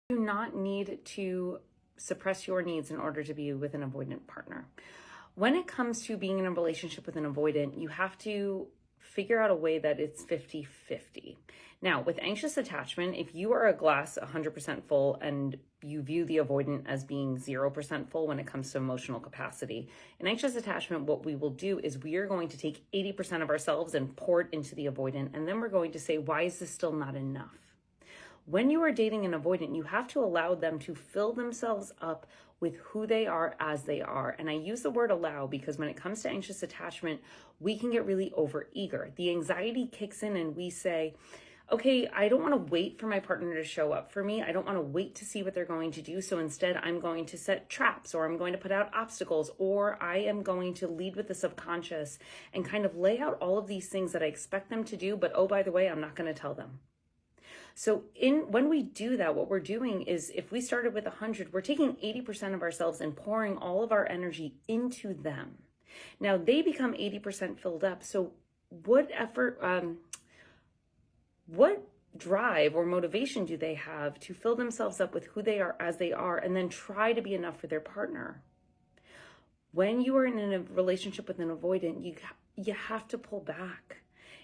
do not need to suppress your needs in order to be with an avoidant partner. When it comes to being in a relationship with an avoidant, you have to figure out a way that it's 50-50. Now, with anxious attachment, if you are a glass 100% full and you view the avoidant as being 0% full when it comes to emotional capacity, in anxious attachment, what we will do is we are going to take 80% of ourselves and pour it into the avoidant, and then we're going to say, why is this still not enough? When you are dating an avoidant, you have to allow them to fill themselves up with who they are as they are. And I use the word allow because when it comes to anxious attachment, we can get really overeager. The anxiety kicks in and we say, okay, I don't want to wait for my partner to show up for me. I don't want to wait to see what they're going to do. So instead, I'm going to set traps, or I'm going to put out obstacles, or I am going to lead with the subconscious and kind of lay out all of these things that I expect them to do. But oh, by the way, I'm not going to tell them. So when we do that, what we're doing is, if we started with 100, we're taking 80% of ourselves and pouring all of our energy into them. Now they become 80% filled up. So what drive or motivation do they have to fill themselves up with who they are as they are and then try to be enough for their partner? When you are in a relationship with an avoidant, you have to pull back.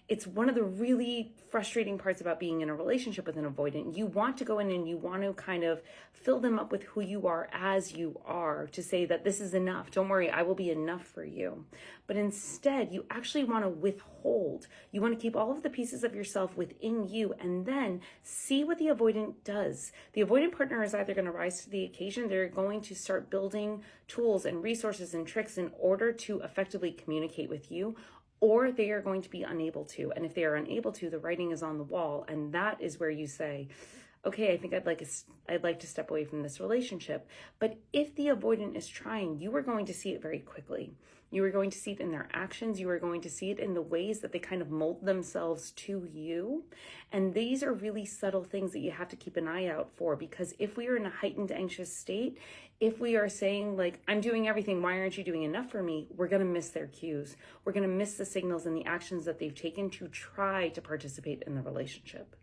It's one of the really frustrating parts about being in a relationship with an avoidant. You want to go in and you want to kind of fill them up with who you are as you are, to say that this is enough. Don't worry, I will be enough for you. But instead, you actually want to withhold. You want to keep all of the pieces of yourself within you and then see what the avoidant does. The avoidant partner is either going to rise to the occasion, they're going to start building tools and resources and tricks in order to effectively communicate with you, or they are going to be unable to. And if they are unable to, the writing is on the wall. And that is where you say, okay, I think I'd like to step away from this relationship. But if the avoidant is trying, you are going to see it very quickly. You are going to see it in their actions. You are going to see it in the ways that they kind of mold themselves to you. And these are really subtle things that you have to keep an eye out for, because if we are in a heightened anxious state, if we are saying like, I'm doing everything, why aren't you doing enough for me? We're going to miss their cues. We're going to miss the signals and the actions that they've taken to try to participate in the relationship.